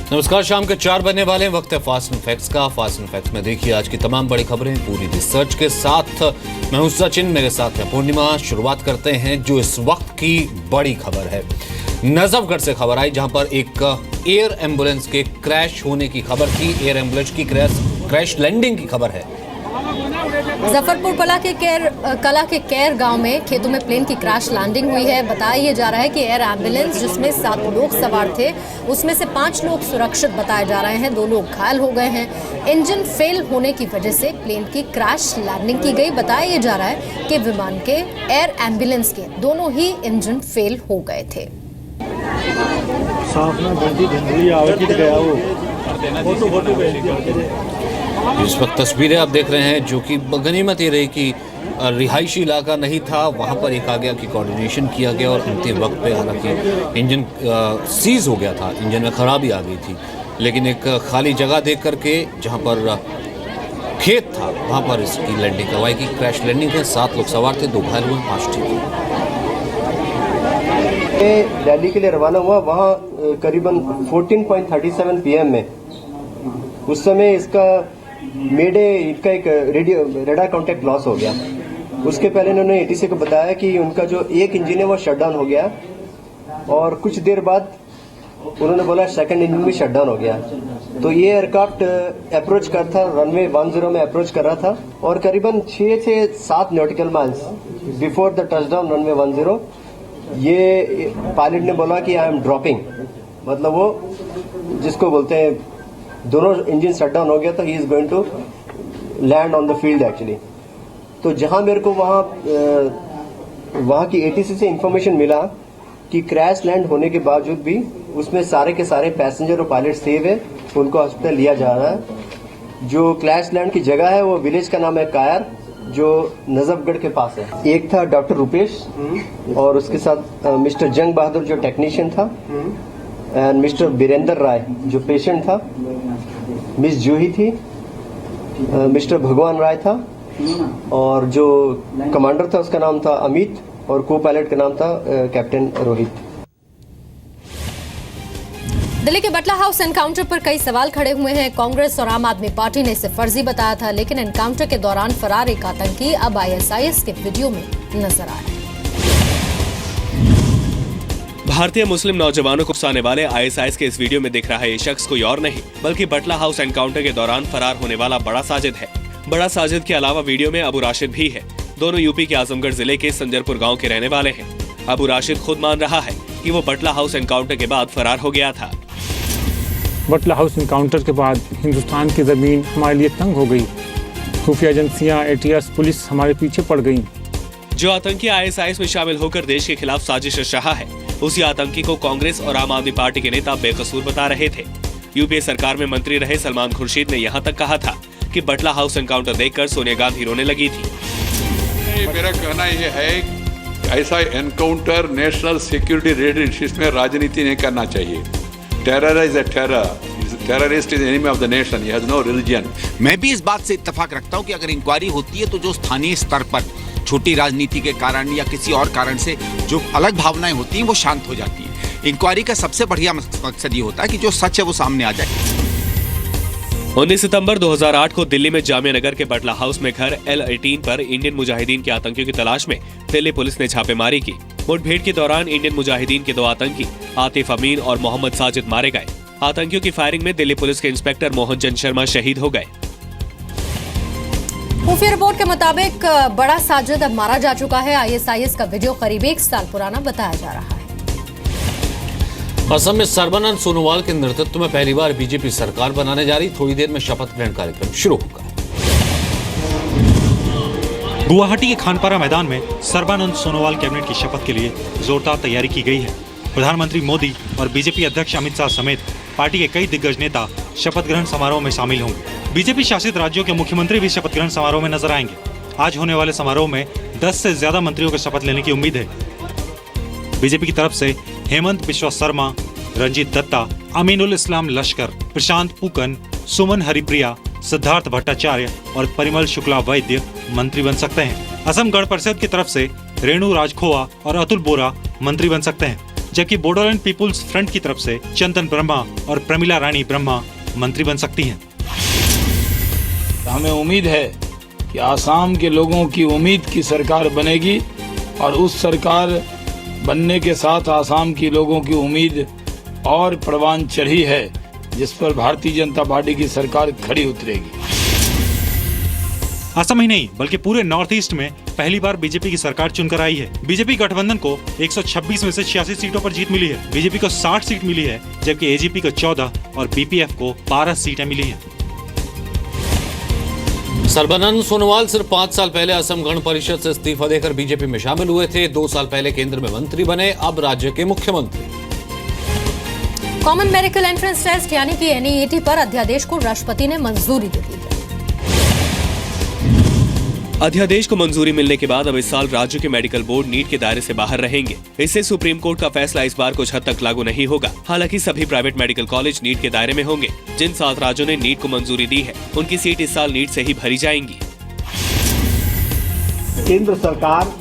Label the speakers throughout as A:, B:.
A: नमस्कार, शाम के 4 बजने वाले हैं। वक्त है फास्ट एंड फैक्ट्स का। फास्ट एंड फैक्ट्स में देखिए आज की तमाम बड़ी खबरें पूरी रिसर्च के साथ। मैं हूं सचिन, मेरे साथ है पूर्णिमा। शुरुआत करते हैं जो इस वक्त की बड़ी खबर है। नजफगढ़ से खबर आई जहां पर एक एयर एम्बुलेंस के क्रैश होने की खबर थी। एयर एम्बुलेंस की क्रैश लैंडिंग की खबर है।
B: जफरपुर कला के कैर गांव में खेतों में प्लेन की क्रैश लैंडिंग हुई है। बताया जा रहा है कि एयर एम्बुलेंस जिसमें 7 लोग सवार थे, उसमें से 5 लोग सुरक्षित बताए जा रहे हैं, 2 लोग घायल हो गए हैं। इंजन फेल होने की वजह से प्लेन की क्रैश लैंडिंग की गई। बताया जा रहा है कि विमान के एयर एम्बुलेंस के दोनों ही इंजन फेल हो गए थे।
A: इस वक्त तस्वीरें आप देख रहे हैं जो कि गनीमत ये रही कि रिहायशी इलाका नहीं था, वहाँ पर एक आ गया कि कोऑर्डिनेशन किया गया और अंतिम वक्त पे हालांकि इंजन सीज हो गया था, इंजन में खराबी आ गई थी, लेकिन एक खाली जगह देख करके जहाँ पर खेत था वहाँ पर इसकी लैंडिंग करवाई की। क्रैश लैंडिंग थे, 7 लोग सवार थे, 2 घायल हुए, 5 ठीक हुए।
C: दिल्ली के लिए रवाना हुआ। वहाँ करीबन 14.37 PM में उस समय इसका इनका एक रेडार कांटेक्ट लॉस हो गया। उसके पहले इन्होंने ATC को बताया कि उनका जो एक इंजन है वो शट डाउन हो गया और कुछ देर बाद उन्होंने बोला सेकंड इंजन भी शट डाउन हो गया। तो ये एयरक्राफ्ट अप्रोच कर था, रनवे 10 में अप्रोच कर रहा था और करीबन 6 से 7 nautical miles before the touchdown runway 10 ये पायलट ने बोला कि आई एम ड्रॉपिंग, मतलब वो जिसको बोलते हैं दोनों इंजन शट डाउन हो गया था, he is going to land on the field actually. तो जहां मेरे को वहां की ATC से इंफॉर्मेशन मिला कि क्रैश लैंड होने के बावजूद भी उसमें सारे के सारे पैसेंजर और पायलट सेव है, उनको हॉस्पिटल लिया जा रहा है। जो क्रैश लैंड की जगह है वो विलेज का नाम है कायर, जो नजफगढ़ के पास है। एक था डॉक्टर रुपेश और उसके साथ मिस्टर जंग बहादुर जो टेक्नीशियन था एंड मिस्टर बीरेंद्र राय जो पेशेंट था, मिस जूही थी, मिस्टर भगवान राय था और जो कमांडर था उसका नाम था अमित और को पायलट का नाम था कैप्टन रोहित।
B: दिल्ली के बटला हाउस एनकाउंटर पर कई सवाल खड़े हुए हैं। कांग्रेस और आम आदमी पार्टी ने इसे फर्जी बताया था, लेकिन एनकाउंटर के दौरान फरार एक आतंकी अब ISIS के वीडियो में नजर आया।
D: भारतीय मुस्लिम नौजवानों को उकसाने वाले ISIS के इस वीडियो में दिख रहा है ये शख्स कोई और नहीं बल्कि बटला हाउस एनकाउंटर के दौरान फरार होने वाला बड़ा साजिद है। बड़ा साजिद के अलावा वीडियो में अबू राशिद भी है। दोनों यूपी के आजमगढ़ जिले के संजरपुर गांव के रहने वाले हैं। अबू राशिद खुद मान रहा है कि वो बटला हाउस एनकाउंटर के बाद फरार हो गया था।
E: बटला हाउस एनकाउंटर के बाद हिंदुस्तान की जमीन हमारे लिए तंग हो गई। खुफिया एजेंसियां, ATS, पुलिस हमारे पीछे पड़ गई।
D: जो आतंकी ISIS में शामिल होकर देश के खिलाफ साजिश रच रहा है, उसी आतंकी को कांग्रेस और आम आदमी पार्टी के नेता बेकसूर बता रहे थे। UPA सरकार में मंत्री रहे सलमान खुर्शीद ने यहाँ तक कहा था कि बटला हाउस एनकाउंटर देखकर सोनिया गांधी रोने लगी थी।
F: मेरा कहना यह है ऐसा एनकाउंटर नेशनल सिक्योरिटी रेडिएशन में राजनीति नहीं करना चाहिए। Terror is a terrorist is enemy of the nation, he has no religion.
G: मैं भी इस बात से इत्तेफाक रखता हूं कि अगर इंक्वायरी होती है तो जो स्थानीय स्तर पर छोटी राजनीति के कारण या किसी और कारण से जो अलग भावनाएं होती हैं वो शांत हो जाती है। इंक्वायरी का सबसे बढ़िया मकसद ये होता है कि जो सच है वो सामने आ जाए।
D: 19 सितंबर 2008 को दिल्ली में जामिया नगर के बटला हाउस में घर L18 पर इंडियन मुजाहिदीन के आतंकियों की तलाश में दिल्ली पुलिस ने छापेमारी की। मुठभेड़ के दौरान इंडियन मुजाहिदीन के 2 आतंकी आतिफ अमीन और मोहम्मद साजिद मारे गए। आतंकियों की फायरिंग में दिल्ली पुलिस के इंस्पेक्टर मोहन चंद शर्मा शहीद हो गए।
B: खुफिया रिपोर्ट के मुताबिक बड़ा साजिद अब मारा जा चुका है। ISIS का वीडियो करीब 1 साल पुराना बताया जा रहा है।
A: असम में सर्बानंद सोनोवाल के नेतृत्व में पहली बार BJP सरकार बनाने जा रही। थोड़ी देर में शपथ ग्रहण कार्यक्रम शुरू होगा।
H: गुवाहाटी के खानपारा मैदान में सर्बानंद सोनोवाल कैबिनेट की शपथ के लिए जोरदार तैयारी की गई है। प्रधानमंत्री मोदी और BJP अध्यक्ष अमित शाह समेत पार्टी के कई दिग्गज नेता शपथ ग्रहण समारोह में शामिल होंगे। BJP शासित राज्यों के मुख्यमंत्री भी शपथ ग्रहण समारोह में नजर आएंगे। आज होने वाले समारोह में 10 से ज्यादा मंत्रियों के शपथ लेने की उम्मीद है। BJP की तरफ से हेमंत बिश्वा शर्मा, रंजीत दत्ता, अमीनुल इस्लाम लश्कर, प्रशांत पूकन, सुमन हरिप्रिया, सिद्धार्थ भट्टाचार्य और परिमल शुक्ला वैद्य मंत्री बन सकते हैं। असम गण परिषद की तरफ से रेणु राजखोवा और अतुल बोरा मंत्री बन सकते हैं, जबकि बोडोलैंड पीपुल्स फ्रंट की तरफ से चंदन ब्रह्मा और प्रमिला रानी ब्रह्मा मंत्री बन सकती हैं।
I: हमें उम्मीद है कि आसाम के लोगों की उम्मीद की सरकार बनेगी और उस सरकार बनने के साथ आसाम की लोगों की उम्मीद और परवान चढ़ी है, जिस पर भारतीय जनता पार्टी की सरकार खड़ी उतरेगी।
H: असम ही नहीं बल्कि पूरे नॉर्थ ईस्ट में पहली बार बीजेपी की सरकार चुनकर आई है। बीजेपी गठबंधन को 126 में से 86 सीटों पर जीत मिली है। बीजेपी को 60 सीट मिली है, जबकि एजीपी को 14 और बीपीएफ को 12 सीटें मिली हैं।
A: सर्बानंद सोनोवाल सिर्फ 5 साल पहले असम गण परिषद से इस्तीफा देकर बीजेपी में शामिल हुए थे। 2 साल पहले केंद्र में मंत्री बने, अब राज्य के मुख्यमंत्री।
B: कॉमन मेडिकल एंट्रेंस टेस्ट यानी कि एनईईटी पर अध्यादेश को राष्ट्रपति ने मंजूरी दे दी है।
D: अध्यादेश को मंजूरी मिलने के बाद अब इस साल राज्य के मेडिकल बोर्ड नीट के दायरे से बाहर रहेंगे। इससे सुप्रीम कोर्ट का फैसला इस बार कुछ हद तक लागू नहीं होगा। हालांकि सभी प्राइवेट मेडिकल कॉलेज नीट के दायरे में होंगे। जिन 7 राज्यों ने नीट को मंजूरी दी है, उनकी सीट इस साल नीट से ही भरी जाएंगी।
J: केंद्र सरकार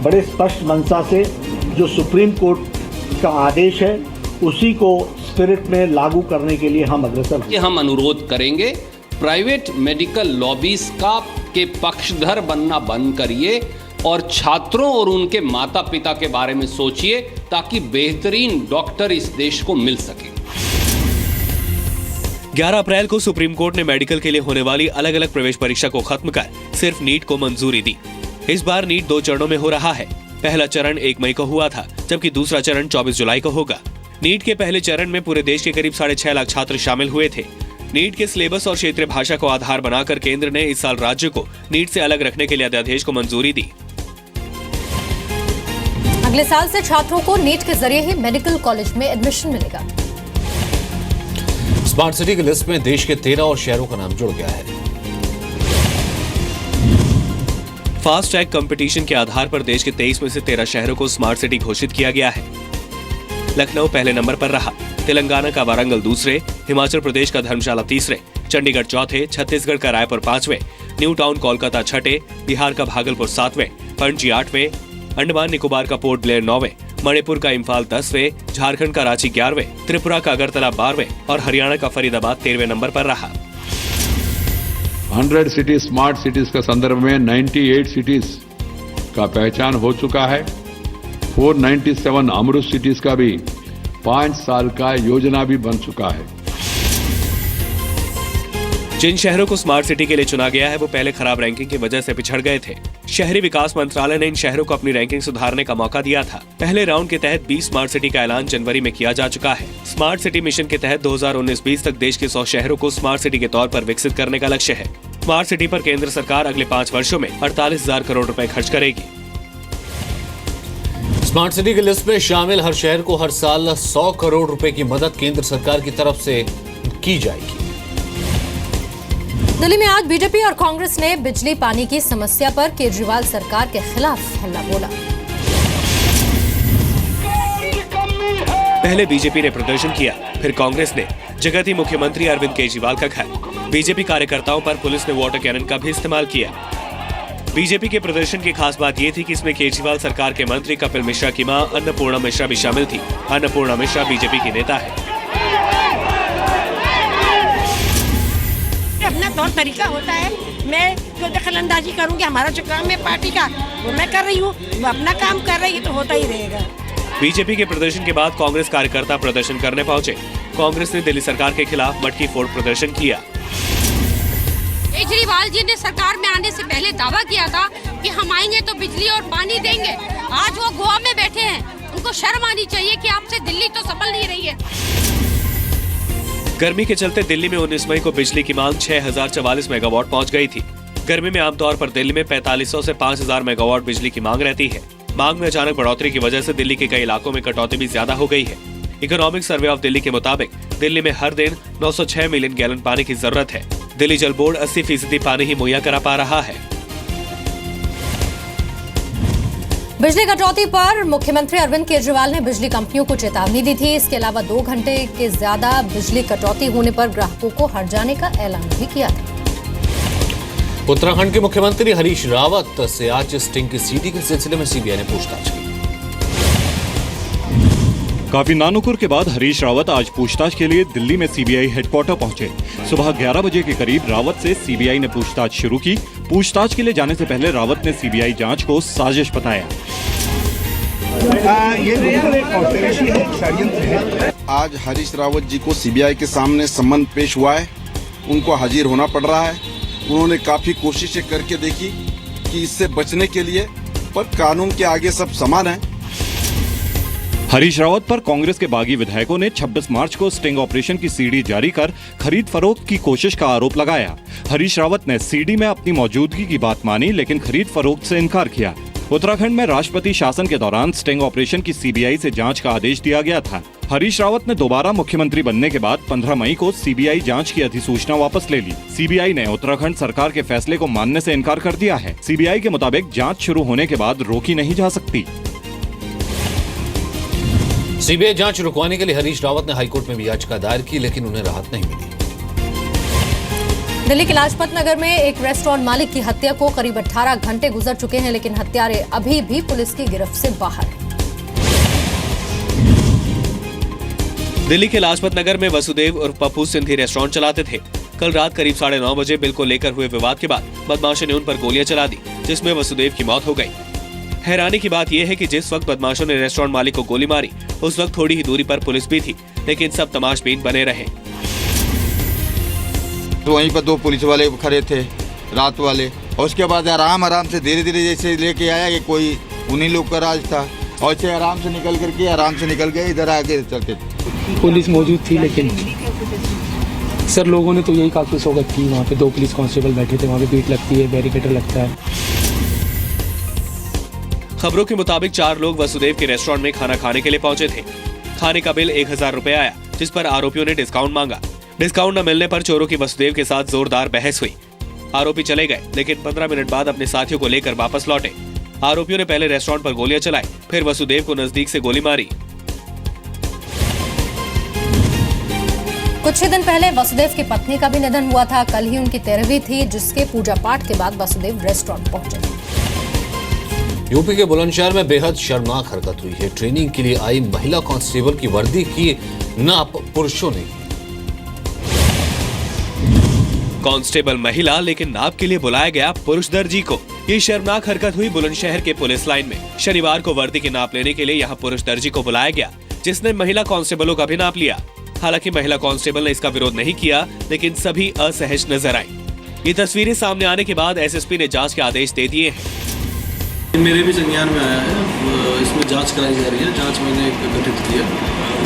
J: बड़े स्पष्ट मंशा से जो सुप्रीम कोर्ट का आदेश है उसी को स्पिरिट में लागू करने के लिए हम अग्रसर हैं।
K: हम अनुरोध करेंगे, प्राइवेट मेडिकल लॉबीज के पक्षधर बनना बंद करिए और छात्रों और उनके माता पिता के बारे में सोचिए, ताकि बेहतरीन डॉक्टर इस देश को मिल सके।
D: 11 अप्रैल को सुप्रीम कोर्ट ने मेडिकल के लिए होने वाली अलग अलग प्रवेश परीक्षा को खत्म कर सिर्फ नीट को मंजूरी दी। इस बार नीट 2 चरणों में हो रहा है। पहला चरण 1 मई को हुआ था, जबकि दूसरा चरण 24 जुलाई को होगा। नीट के पहले चरण में पूरे देश के करीब 6.5 लाख छात्र शामिल हुए थे। नीट के सिलेबस और क्षेत्रीय भाषा को आधार बनाकर केंद्र ने इस साल राज्य को नीट से अलग रखने के लिए अध्यादेश को मंजूरी दी।
B: अगले साल से छात्रों को नीट के जरिए ही मेडिकल कॉलेज में एडमिशन मिलेगा।
A: स्मार्ट सिटी की लिस्ट में देश के 13 और शहरों का नाम जुड़ गया है।
D: फास्ट ट्रैक कंपटीशन के आधार पर देश के 23 में से 13 शहरों को स्मार्ट सिटी घोषित किया गया है। लखनऊ पहले नंबर पर रहा, तेलंगाना का वारंगल दूसरे, हिमाचल प्रदेश का धर्मशाला तीसरे, चंडीगढ़ चौथे, छत्तीसगढ़ का रायपुर 5वें, न्यू टाउन कोलकाता 6ठे, बिहार का भागलपुर 7वें, पणजी 8वें, अंडमान निकोबार का पोर्ट ब्लेयर 9वें, मणिपुर का इम्फाल 10वें, झारखंड का रांची 11वें, त्रिपुरा का अगरतला 12वें और हरियाणा का फरीदाबाद 13वें नंबर पर रहा।
F: 100 सिटीज स्मार्ट सिटीज का संदर्भ में 98 सिटीज का पहचान हो चुका है। 497 अमृत सिटीज का भी 5 साल का योजना भी बन चुका है।
D: जिन शहरों को स्मार्ट सिटी के लिए चुना गया है, वो पहले खराब रैंकिंग की वजह से पिछड़ गए थे। शहरी विकास मंत्रालय ने इन शहरों को अपनी रैंकिंग सुधारने का मौका दिया था। पहले राउंड के तहत 20 स्मार्ट सिटी का ऐलान जनवरी में किया जा चुका है। स्मार्ट सिटी मिशन के तहत 2019-20 तक देश के 100 शहरों को स्मार्ट सिटी के तौर पर विकसित करने का लक्ष्य है। स्मार्ट सिटी पर केंद्र सरकार अगले 5 वर्षों में 48,000 करोड़ रुपए खर्च करेगी।
A: स्मार्ट सिटी की लिस्ट में शामिल हर शहर को हर साल 100 करोड़ रुपए की मदद केंद्र सरकार की तरफ से की जाएगी।
B: दिल्ली में आज बीजेपी और कांग्रेस ने बिजली पानी की समस्या पर केजरीवाल सरकार के खिलाफ हल्ला बोला।
D: पहले बीजेपी ने प्रदर्शन किया, फिर कांग्रेस ने। जगती मुख्यमंत्री अरविंद केजरीवाल का घर। बीजेपी कार्यकर्ताओं पर पुलिस ने वाटर कैनन का भी इस्तेमाल किया। बीजेपी के प्रदर्शन की खास बात ये थी कि इसमें केजरीवाल सरकार के मंत्री कपिल मिश्रा की मां अन्नपूर्णा मिश्रा भी शामिल थी। अन्नपूर्णा मिश्रा बीजेपी की नेता है।
L: अपना तौर तरीका होता है, मैं जो दखलंदाजी करूंगी, हमारा जो काम है पार्टी का वो मैं कर रही हूँ, वो अपना काम कर रही है तो होता ही रहेगा।
D: बीजेपी के प्रदर्शन के बाद कांग्रेस कार्यकर्ता प्रदर्शन करने पहुंचे। कांग्रेस ने दिल्ली सरकार के खिलाफ मटकी फोड़ प्रदर्शन किया।
M: केजरीवाल जी ने सरकार में आने से पहले दावा किया था कि हम आएंगे तो बिजली और पानी देंगे। आज वो गोवा में बैठे हैं, उनको शर्म आनी चाहिए कि आपसे दिल्ली तो संभल नहीं रही है।
D: गर्मी के चलते दिल्ली में 19 मई को बिजली की मांग 6044 मेगावाट पहुंच गई थी। गर्मी में आमतौर पर दिल्ली में 4500 से 5000 मेगावाट बिजली की मांग रहती है। मांग में अचानक बढ़ोतरी की वजह से दिल्ली के कई इलाकों में कटौती भी ज्यादा हो गई है। इकोनॉमिक सर्वे ऑफ दिल्ली के मुताबिक दिल्ली में हर दिन 906 मिलियन गैलन पानी की जरूरत है। दिल्ली जल बोर्ड 80% पानी ही मुहैया करा पा रहा है।
B: बिजली कटौती पर मुख्यमंत्री अरविंद केजरीवाल ने बिजली कंपनियों को चेतावनी दी थी। इसके अलावा 2 घंटे के ज्यादा बिजली कटौती होने पर ग्राहकों को हट जाने का ऐलान भी किया था।
A: उत्तराखंड के मुख्यमंत्री हरीश रावत से आज स्टिंग की सीडी के सिलसिले में सीबीआई ने पूछताछ की।
H: काफी नानुकुर के बाद हरीश रावत आज पूछताछ के लिए दिल्ली में सीबीआई हेडक्वार्टर पहुंचे। सुबह 11 बजे के करीब रावत से सीबीआई ने पूछताछ शुरू की। पूछताछ के लिए जाने से पहले रावत ने सीबीआई जांच को साजिश बताया।
N: ये षड्यंत्र है। आज हरीश रावत जी को सीबीआई के सामने सम्मन पेश हुआ है, उनको हाजिर होना पड़ रहा है। उन्होंने काफी कोशिशें करके देखी कि इससे बचने के लिए, पर कानून के आगे सब समान है।
H: हरीश रावत पर कांग्रेस के बागी विधायकों ने 26 मार्च को स्टिंग ऑपरेशन की सीडी जारी कर खरीद फरोख्त की कोशिश का आरोप लगाया। हरीश रावत ने सीडी में अपनी मौजूदगी की बात मानी, लेकिन खरीद फरोख्त से इनकार किया। उत्तराखंड में राष्ट्रपति शासन के दौरान स्टिंग ऑपरेशन की सीबीआई से जांच का आदेश दिया गया था। हरीश रावत ने दोबारा मुख्यमंत्री बनने के बाद 15 मई को सीबीआई जांच की अधिसूचना वापस ले ली। सीबीआई ने उत्तराखंड सरकार के फैसले को मानने से इनकार कर दिया है। सीबीआई के मुताबिक जांच शुरू होने के बाद रोकी नहीं जा सकती।
A: सीबीआई जांच रुकवाने के लिए हरीश रावत ने हाईकोर्ट में भी याचिका दायर की, लेकिन उन्हें राहत नहीं मिली।
B: दिल्ली के लाजपत नगर में एक रेस्टोरेंट मालिक की हत्या को करीब 18 घंटे गुजर चुके हैं, लेकिन हत्यारे अभी भी पुलिस की गिरफ्त से बाहर हैं।
D: दिल्ली के लाजपत नगर में वसुदेव और पप्पू सिंधी रेस्टोरेंट चलाते थे। कल रात करीब 9:30 बजे बिल को लेकर हुए विवाद के बाद बदमाशों ने उन पर गोलियां चला दी, जिसमें वसुदेव की मौत हो गई। हैरानी की बात यह है कि जिस वक्त बदमाशों ने रेस्टोरेंट मालिक को गोली मारी, उस वक्त थोड़ी ही दूरी पर पुलिस भी थी, लेकिन सब तमाशबीन बने रहे।
O: तो वहीं पर 2 पुलिस वाले खड़े थे, रात वाले, और उसके बाद आराम से धीरे धीरे जैसे लेके आया कि कोई उन्हीं लोग का राज था, और ऐसे आराम से निकल गए इधर आके चलते।
P: पुलिस मौजूद थी, लेकिन सर लोगों ने तो यही कहा कि सोगत थी। वहाँ पे 2 पुलिस कांस्टेबल बैठे थे, वहाँ पे पीट लगती है, बैरिकेटर लगता है।
D: खबरों के मुताबिक 4 लोग वसुदेव के रेस्टोरेंट में खाना खाने के लिए पहुंचे थे। खाने का बिल 1000 रुपए आया, जिस पर आरोपियों ने डिस्काउंट मांगा। डिस्काउंट न मिलने पर चोरों की वसुदेव के साथ जोरदार बहस हुई। आरोपी चले गए, लेकिन 15 मिनट बाद अपने साथियों को लेकर वापस लौटे। आरोपियों ने पहले रेस्टोरेंट पर गोलियां चलाई, फिर वसुदेव को नजदीक से गोली मारी।
B: कुछ ही दिन पहले वसुदेव की पत्नी का भी निधन हुआ था। कल ही उनकी 13वीं थी, जिसके पूजा पाठ के बाद वसुदेव रेस्टोरेंट पहुंचे।
A: यूपी के बुलंदशहर में बेहद शर्मनाक हरकत हुई है। ट्रेनिंग के लिए आई महिला कांस्टेबल की वर्दी की नाप पुरुषों ने की।
D: कांस्टेबल महिला, लेकिन नाप के लिए बुलाया गया पुरुष दर्जी को। ये शर्मनाक हरकत हुई बुलंदशहर के पुलिस लाइन में। शनिवार को वर्दी की नाप लेने के लिए यहाँ पुरुष दर्जी को बुलाया गया, जिसने महिला कांस्टेबलों का भी नाप लिया। हालांकि महिला कांस्टेबल ने इसका विरोध नहीं किया, लेकिन सभी असहज नजर आई। ये तस्वीरें सामने आने के बाद एसएसपी ने जांच के आदेश दे दिए हैं।
Q: मेरे भी संज्ञान में आया है, इसमें जांच कराई जा रही है। जांच मैंने गठित की है,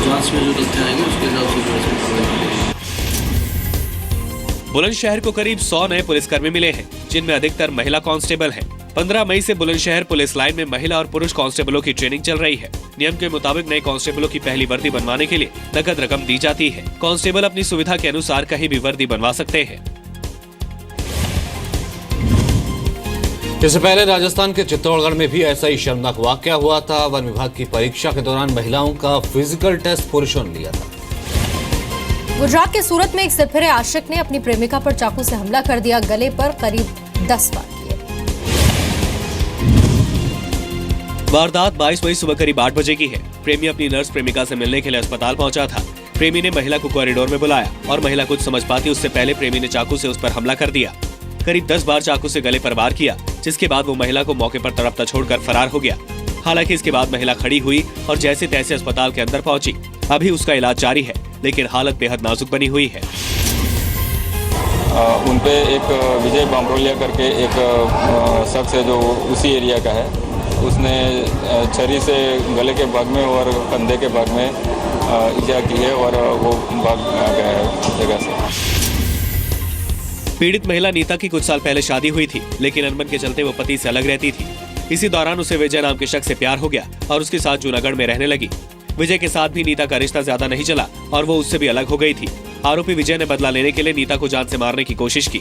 Q: जांच में जो तथ्य आएंगे उसके हिसाब से।
D: बुलंदशहर को करीब 100 नए पुलिसकर्मी मिले हैं, जिनमें अधिकतर महिला कांस्टेबल हैं। 15 मई से बुलंदशहर पुलिस लाइन में महिला और पुरुष कांस्टेबलों की ट्रेनिंग चल रही है। नियम के मुताबिक नए कांस्टेबलों की पहली वर्दी बनवाने के लिए नकद रकम दी जाती है। कांस्टेबल अपनी सुविधा के अनुसार कहीं भी वर्दी बनवा सकते हैं।
A: इससे पहले राजस्थान के चित्तौड़गढ़ में भी ऐसा ही शर्मनाक वाकया हुआ था। वन विभाग की परीक्षा के दौरान महिलाओं का फिजिकल टेस्ट पुरुषों ने लिया था।
B: गुजरात के सूरत में एक सिरफिरे आशिक ने अपनी प्रेमिका पर चाकू से हमला कर दिया। गले पर करीब 10 बार किए।
D: वारदात 22 मई सुबह करीब 8 बजे की है। प्रेमी अपनी नर्स प्रेमिका से मिलने के लिए अस्पताल पहुंचा था। प्रेमी ने महिला को कॉरिडोर में बुलाया और महिला कुछ समझ पाती उससे पहले प्रेमी ने चाकू से उस पर हमला कर दिया। करीब 10 बार चाकू से गले पर वार किया, जिसके बाद वो महिला को मौके पर तड़पता छोड़कर फरार हो गया। हालांकि इसके बाद महिला खड़ी हुई और जैसे तैसे अस्पताल के अंदर पहुंची। अभी उसका इलाज जारी है, लेकिन हालत बेहद नाजुक बनी हुई है।
R: उनपे एक विजय बामरोलिया करके एक शख्स है जो उसी एरिया का है। उसने छरी से गले के भाग में और कंधे के भाग में इजा की है और वो भाग गया है जगह से।
D: पीड़ित महिला नीता की कुछ साल पहले शादी हुई थी, लेकिन अनबन के चलते वो पति से अलग रहती थी। इसी दौरान उसे विजय नाम के शख्स से प्यार हो गया और उसके साथ जूनागढ़ में रहने लगी। विजय के साथ भी नीता का रिश्ता ज्यादा नहीं चला और वो उससे भी अलग हो गई थी। आरोपी विजय ने बदला लेने के लिए नीता को जान से मारने की कोशिश की।